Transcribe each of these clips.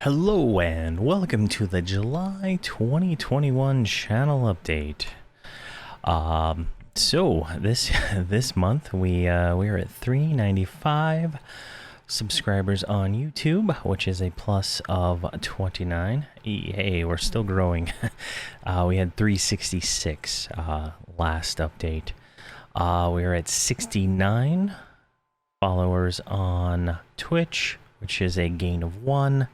Hello and welcome to the July 2021 channel update. So this month we are at 395 subscribers on YouTube, which is a plus of 29. Hey, we're still growing. We had 366 last update. We are at 69 followers on Twitch, which is a gain of 1.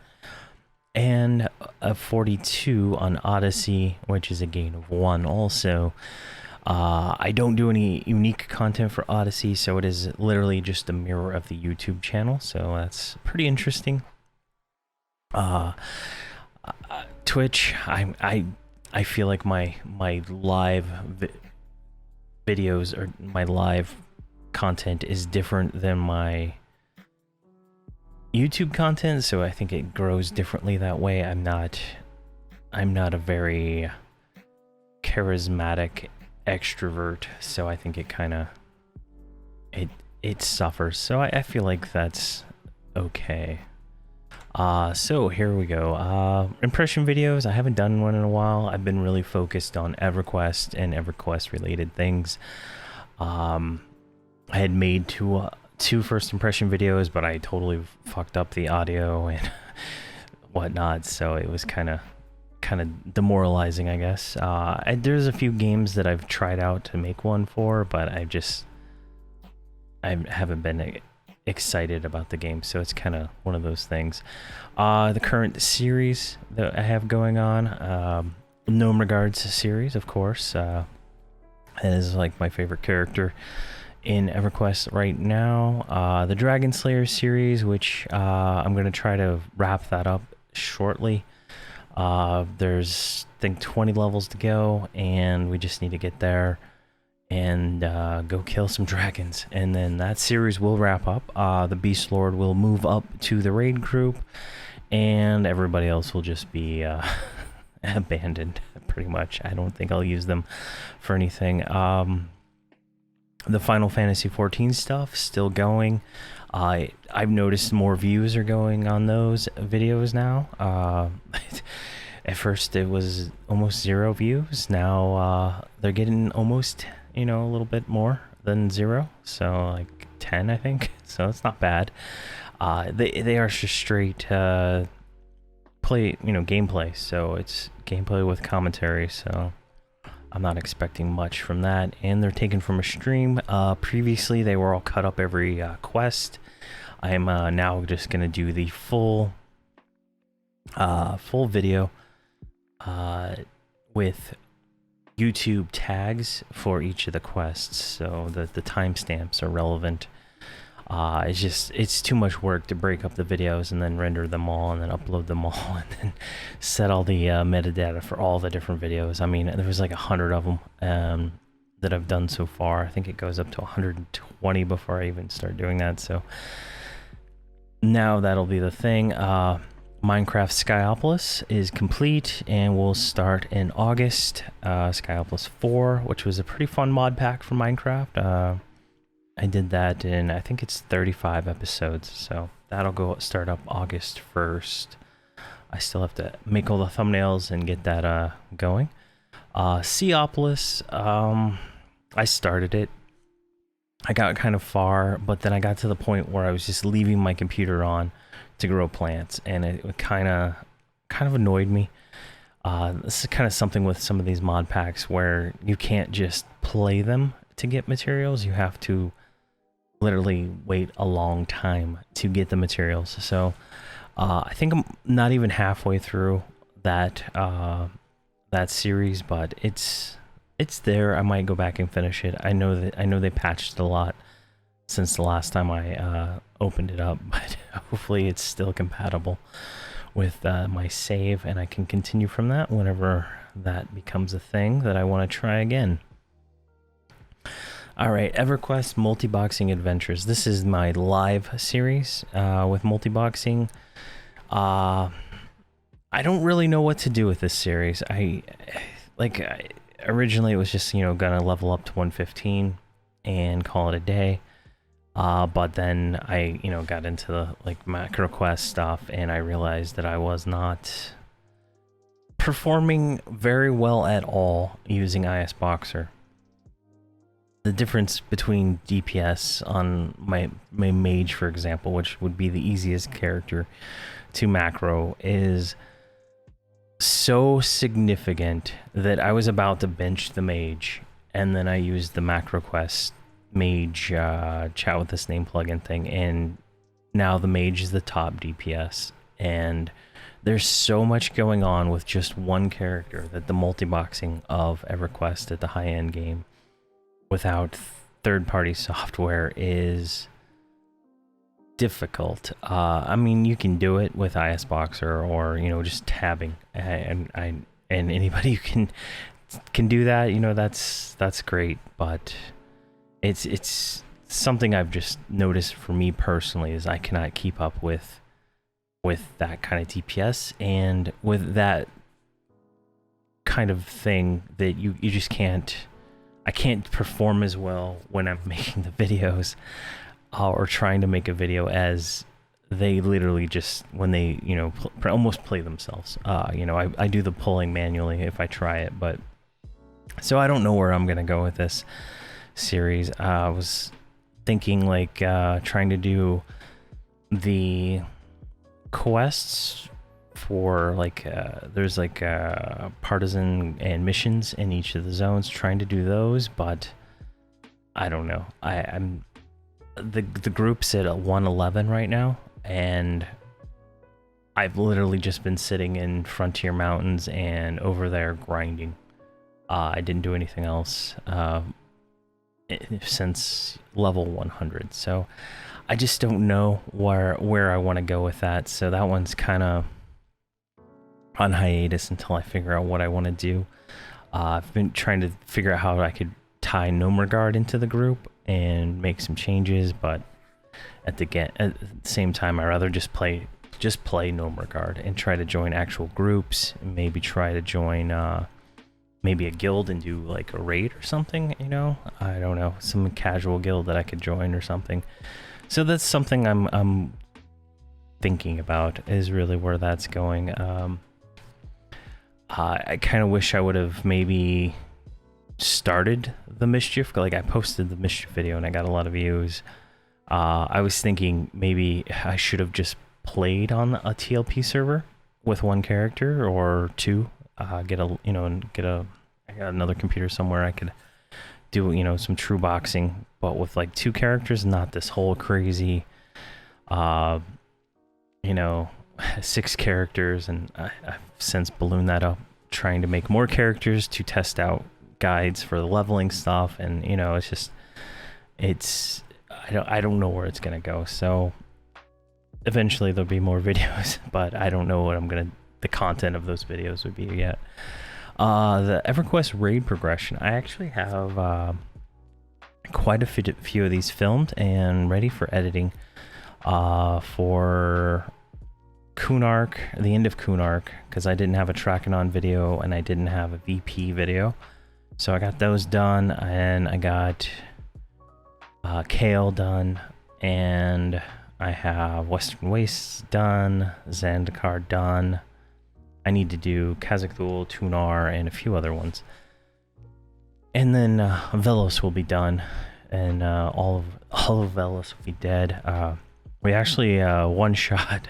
And a 42 on Odyssey, which is a gain of 1 also. I don't do any unique content for Odyssey, so it is literally just a mirror of the YouTube channel, so that's pretty interesting. Twitch, I feel like my live videos or my live content is different than my YouTube content, so I think it grows differently that way. I'm not a very charismatic extrovert, so I think it kind of it suffers. So I feel like that's okay. So here we go. Impression videos. I haven't done one in a while. I've been really focused on EverQuest and EverQuest related things. I had made two first impression videos, but I totally fucked up the audio and whatnot, so it was kind of demoralizing, I guess. There's a few games that I've tried out to make one for, but I haven't been excited about the game, so it's kind of one of those things. The current series that I have going on, Gnomeregard series, of course. That is like my favorite character in EverQuest right now. The Dragon Slayer series, which I'm going to try to wrap that up shortly. There's, I think, 20 levels to go, and we just need to get there and go kill some dragons, and then that series will wrap up. The Beast Lord will move up to the raid group, and everybody else will just be abandoned, pretty much. I don't think I'll use them for anything. The Final Fantasy XIV stuff still going. I've noticed more views are going on those videos now. At first it was almost 0 views. Now they're getting almost, a little bit more than 0. So like 10, I think. So it's not bad. They are just straight gameplay. So it's gameplay with commentary. So I'm not expecting much from that, and they're taken from a stream. Previously, they were all cut up every quest. I am now just gonna do the full video with YouTube tags for each of the quests, so that the timestamps are relevant. It's too much work to break up the videos and then render them all and then upload them all and then set all the metadata for all the different videos. I mean, there was like 100 of them that I've done so far. I think it goes up to 120 before I even start doing that. So now that'll be the thing. Minecraft Skyopolis is complete and will start in August. Skyopolis 4, which was a pretty fun mod pack for Minecraft. I did that in, I think it's 35 episodes, so that'll start up August 1st. I still have to make all the thumbnails and get that going. Seopolis, I started it. I got kind of far, but then I got to the point where I was just leaving my computer on to grow plants, and it kind of annoyed me. This is kind of something with some of these mod packs where you can't just play them to get materials. You have to literally wait a long time to get the materials. So I think I'm not even halfway through that series, but it's there. I might go back and finish it. I know they patched a lot since the last time I opened it up, but hopefully it's still compatible with my save, and I can continue from that whenever that becomes a thing that I want to try again. Alright, EverQuest Multiboxing Adventures. This is my live series with multiboxing. I don't really know what to do with this series. Originally it was just, gonna level up to 115 and call it a day. But then I, got into the like macro quest stuff, and I realized that I was not performing very well at all using IS Boxer. The difference between DPS on my mage, for example, which would be the easiest character to macro, is so significant that I was about to bench the mage, and then I used the macro quest mage chat with this name plugin thing, and now the mage is the top DPS, and there's so much going on with just one character that the multi-boxing of EverQuest at the high-end game without third-party software is difficult. I mean, you can do it with IS Boxer or just tabbing, and anybody who can do that. That's great, but it's something I've just noticed for me personally is I cannot keep up with that kind of DPS and with that kind of thing that you just can't. I can't perform as well when I'm making the videos or trying to make a video as they literally just, when they, almost play themselves. I do the pulling manually if I try it, but so I don't know where I'm going to go with this series. I was thinking like trying to do the quests for like there's like partisan and missions in each of the zones, trying to do those, but I don't know. I'm the group's at 111 right now, and I've literally just been sitting in Frontier Mountains and over there grinding. I didn't do anything else since level 100, so I just don't know where I want to go with that. So that one's kind of on hiatus until I figure out what I want to do. I've been trying to figure out how I could tie Gnomeregard into the group and make some changes, but at the same time, I'd rather just play Gnomeregard and try to join actual groups, and maybe try to join maybe a guild and do like a raid or something. I don't know, some casual guild that I could join or something. So that's something I'm thinking about, is really where that's going. I kind of wish I would have maybe started the Mischief. Like, I posted the Mischief video and I got a lot of views. I was thinking maybe I should have just played on a TLP server with one character or two. I got another computer somewhere I could do, some true boxing, but with like two characters, not this whole crazy, 6 characters, and I've since ballooned that up, trying to make more characters to test out guides for the leveling stuff, and I don't know where it's gonna go. So eventually there'll be more videos, but I don't know what the content of those videos would be yet. The EverQuest raid progression, I actually have quite a few of these filmed and ready for editing for Kunark, the end of Kunark, because I didn't have a Trackanon video and I didn't have a VP video. So I got those done, and I got Kale done, and I have Western Wastes done, Zendikar done. I need to do Kazakh-Thul, Tunar, and a few other ones. And then Velos will be done, and all of Velos will be dead. We actually one-shot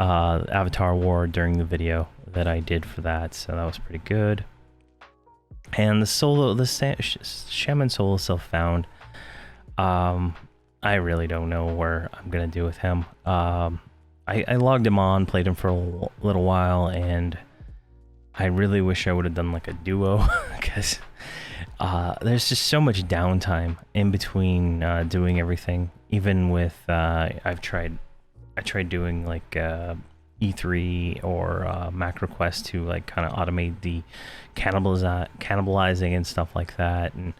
Avatar War during the video that I did for that, so that was pretty good. And the Shaman solo self-found, I really don't know where I'm gonna do with him. I logged him on, played him for a little while, and I really wish I would have done like a duo, because there's just so much downtime in between doing everything. Even with I tried doing like E3 or macro quest to like kind of automate the cannibalizing and stuff like that, and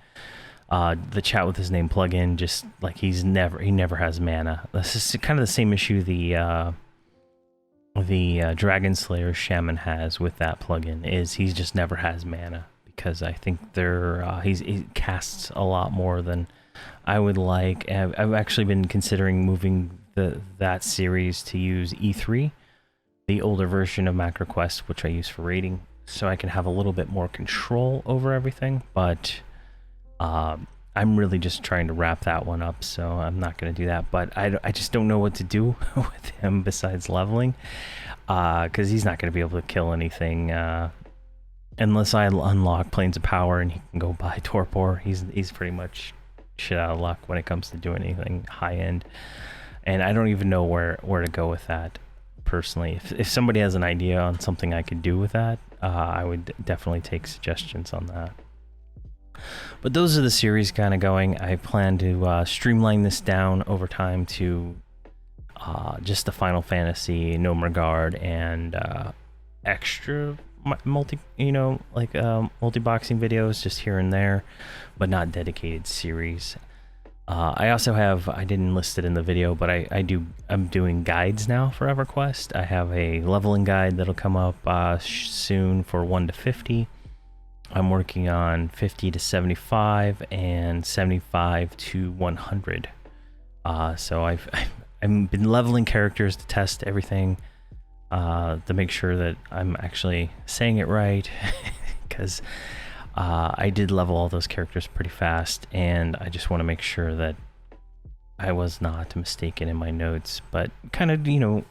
the chat with his name plugin, just like he never has mana. This is kind of the same issue the Dragon Slayer Shaman has with that plugin, is he just never has mana, because I think he casts a lot more than I would like. I've actually been considering moving that series to use E3, the older version of MacroQuest, which I use for rating, so I can have a little bit more control over everything. But I'm really just trying to wrap that one up, so I'm not going to do that. But I just don't know what to do with him besides leveling, because he's not going to be able to kill anything unless I unlock Planes of Power and he can go buy Torpor. He's pretty much shit out of luck when it comes to doing anything high end, and I don't even know where to go with that personally. If somebody has an idea on something I could do with that, I would definitely take suggestions on that. But those are the series kind of going. I plan to streamline this down over time to just the Final Fantasy, Gnomeregard, and extra multi-boxing videos just here and there, but not dedicated series. I also have, I didn't list it in the video, but I'm doing guides now for EverQuest. I have a leveling guide that'll come up soon for 1 to 50. I'm working on 50 to 75 and 75 to 100. So I've been leveling characters to test everything, to make sure that I'm actually saying it right, because I did level all those characters pretty fast, and I just want to make sure that I was not mistaken in my notes. But kind of,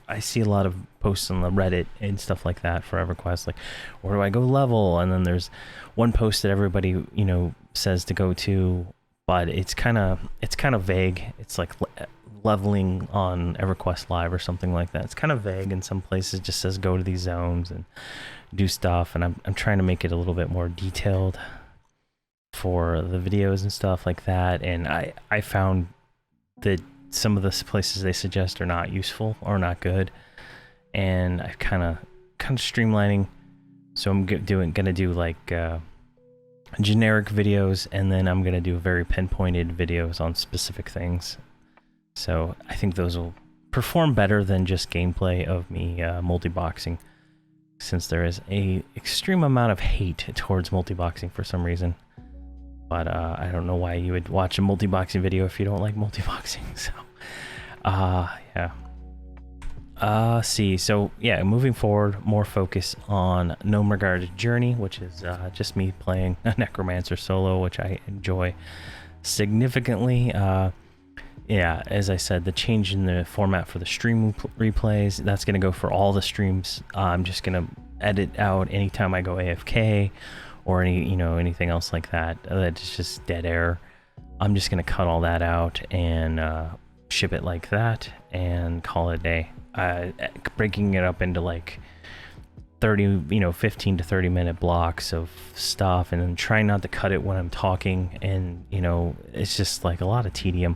I see a lot of posts on the Reddit and stuff like that for EverQuest, like, where do I go level? And then there's one post that everybody, says to go to, but it's kind of vague. It's like leveling on EverQuest Live or something like that. It's kind of vague. In some places it just says go to these zones and do stuff, and I'm trying to make it a little bit more detailed for the videos and stuff like that. And I found that some of the places they suggest are not useful or not good, and I kind of streamlining. So I'm gonna do like generic videos, and then I'm gonna do very pinpointed videos on specific things. So I think those will perform better than just gameplay of me multi-boxing, since there is a extreme amount of hate towards multi-boxing for some reason. But I don't know why you would watch a multi-boxing video if you don't like multi-boxing. So yeah. So yeah, moving forward, more focus on Gnomeregard Journey, which is just me playing a Necromancer solo, which I enjoy significantly. Yeah, as I said, the change in the format for the stream replays, that's going to go for all the streams. I'm just going to edit out anytime I go AFK or anything else like that. That's just dead air. I'm just going to cut all that out and ship it like that and call it a day. Breaking it up into like 15 to 30 minute blocks of stuff, and then trying not to cut it when I'm talking, and it's just like a lot of tedium.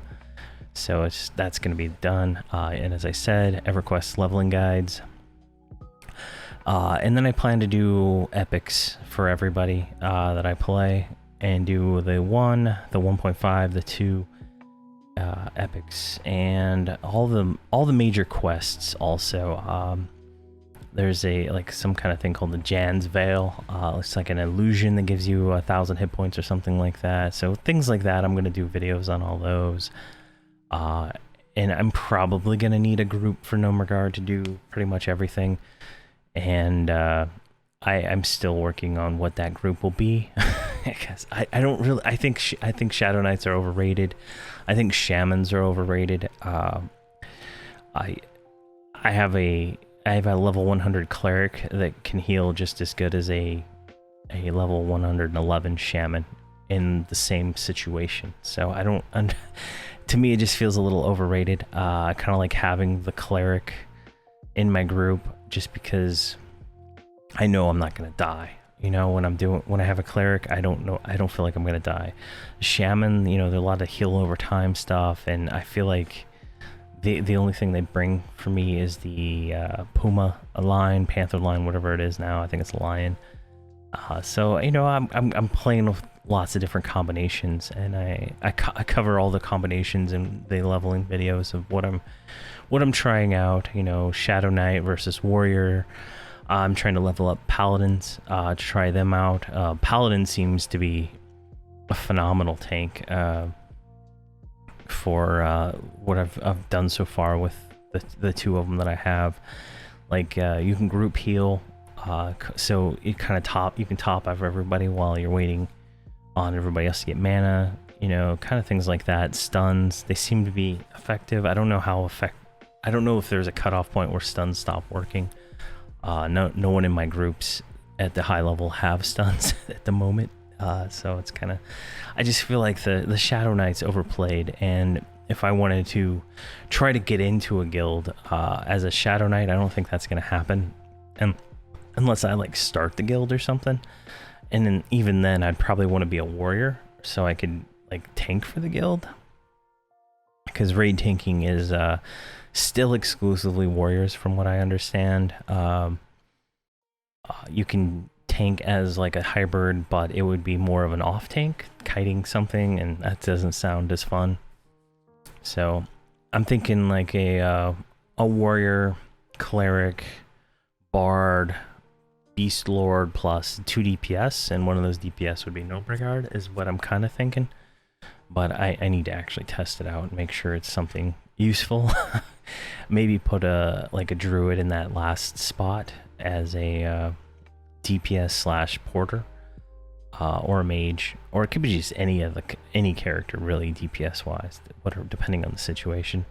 So that's going to be done. And as I said, EverQuest leveling guides. And then I plan to do epics for everybody that I play, and do the 1, the 1.5, the 2 epics, and all the major quests also. There's some kind of thing called the Jan's Veil. It's like an illusion that gives you 1,000 hit points or something like that. So things like that, I'm going to do videos on all those. And I'm probably going to need a group for Gnomeregard to do pretty much everything. And I'm still working on what that group will be. Because I don't really, I think Shadow Knights are overrated. I think Shamans are overrated. I have a level 100 cleric that can heal just as good as a level 111 shaman in the same situation. So I don't, to me it just feels a little overrated. I kind of like having the cleric in my group just because I know I'm not gonna die. When I have a cleric, I don't feel like I'm gonna die. Shaman, there's a lot of heal over time stuff, and I feel like the only thing they bring for me is the Puma line, Panther line, whatever it is now. I think it's a lion. So I'm playing with lots of different combinations, and I cover all the combinations in the leveling videos of what I'm trying out. Shadow Knight versus Warrior. I'm trying to level up Paladins to try them out. Paladin seems to be a phenomenal tank. for what I've done so far with the two of them that I have. Like you can group heal, so you kind of you can top over everybody while you're waiting on everybody else to get mana. You know, kind of things like that. Stuns, they seem to be effective. I don't know how I don't know if there's a cutoff point where stuns stop working. No one in my groups at the high level have stuns at the moment. So it's kind of, I just feel like the Shadow Knight's overplayed, and if I wanted to try to get into a guild as a Shadow Knight, I don't think that's going to happen, and unless I like start the guild or something, and then even then I'd probably want to be a warrior so I could like tank for the guild, because raid tanking is still exclusively warriors from what I understand. You can tank as like a hybrid, but it would be more of an off tank, kiting something, and that doesn't sound as fun. So I'm thinking like a warrior, cleric, bard, beast lord plus 2 DPS, and one of those DPS would be Gnomeregard is what I'm kind of thinking. But I need to actually test it out and make sure it's something useful. Maybe put a druid in that last spot as a DPS / porter, or a mage, or it could be just any character really, DPS wise, whatever, depending on the situation.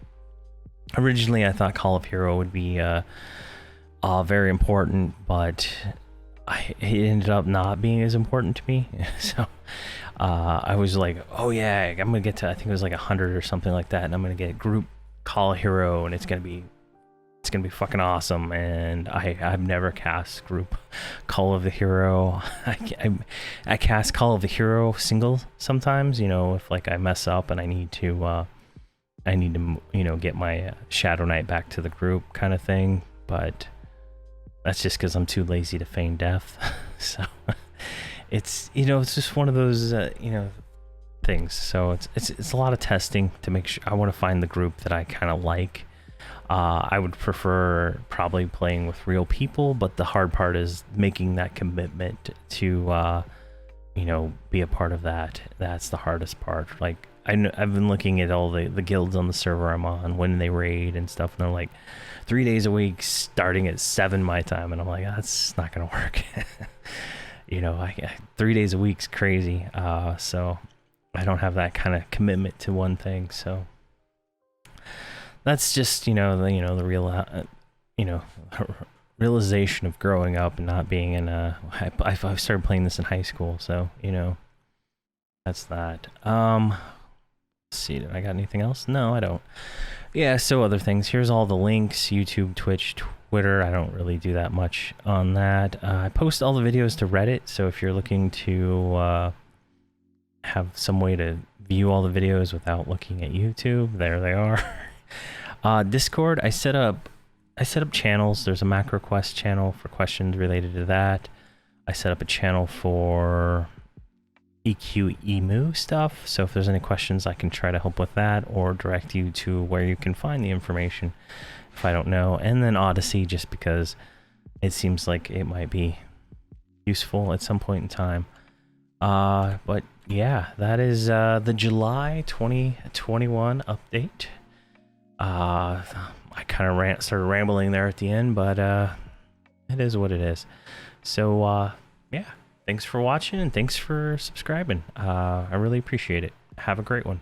Originally I thought Call of Hero would be very important, but it ended up not being as important to me. So I was like, oh yeah, I'm gonna get to, I think it was like 100 or something like that, and I'm gonna get group Call of Hero, and it's gonna be fucking awesome. And I've never cast group Call of the Hero. I cast Call of the Hero single sometimes, you know, if like I mess up and I need to you know, get my Shadow Knight back to the group kind of thing, but that's just because I'm too lazy to feign death. So it's, you know, it's just one of those you know, things. So it's a lot of testing to make sure. I want to find the group that I kind of like. I would prefer probably playing with real people, but the hard part is making that commitment to you know, be a part of that. That's the hardest part. Like I've been looking at all the guilds on the server I'm on, when they raid and stuff, and they're like 3 days a week starting at 7 my time, and I'm like, that's not gonna work. You know, 3 days a week's crazy. So I don't have that kind of commitment to one thing. So that's just, you know, the real, you know, realization of growing up and not being in a. I started playing this in high school, so you know, that's that. Let's see, did I got anything else? No, I don't. Yeah, so other things. Here's all the links: YouTube, Twitch, Twitter. I don't really do that much on that. I post all the videos to Reddit, so if you're looking to have some way to view all the videos without looking at YouTube, there they are. Discord, I set up channels. There's a macro quest channel for questions related to that. I set up a channel for EQ emu stuff, so if there's any questions I can try to help with that, or direct you to where you can find the information if I don't know. And then Odyssey, just because it seems like it might be useful at some point in time. But yeah, that is the July 2021 update. I kind of started rambling there at the end, but it is what it is. So yeah, thanks for watching and thanks for subscribing. I really appreciate it. Have a great one.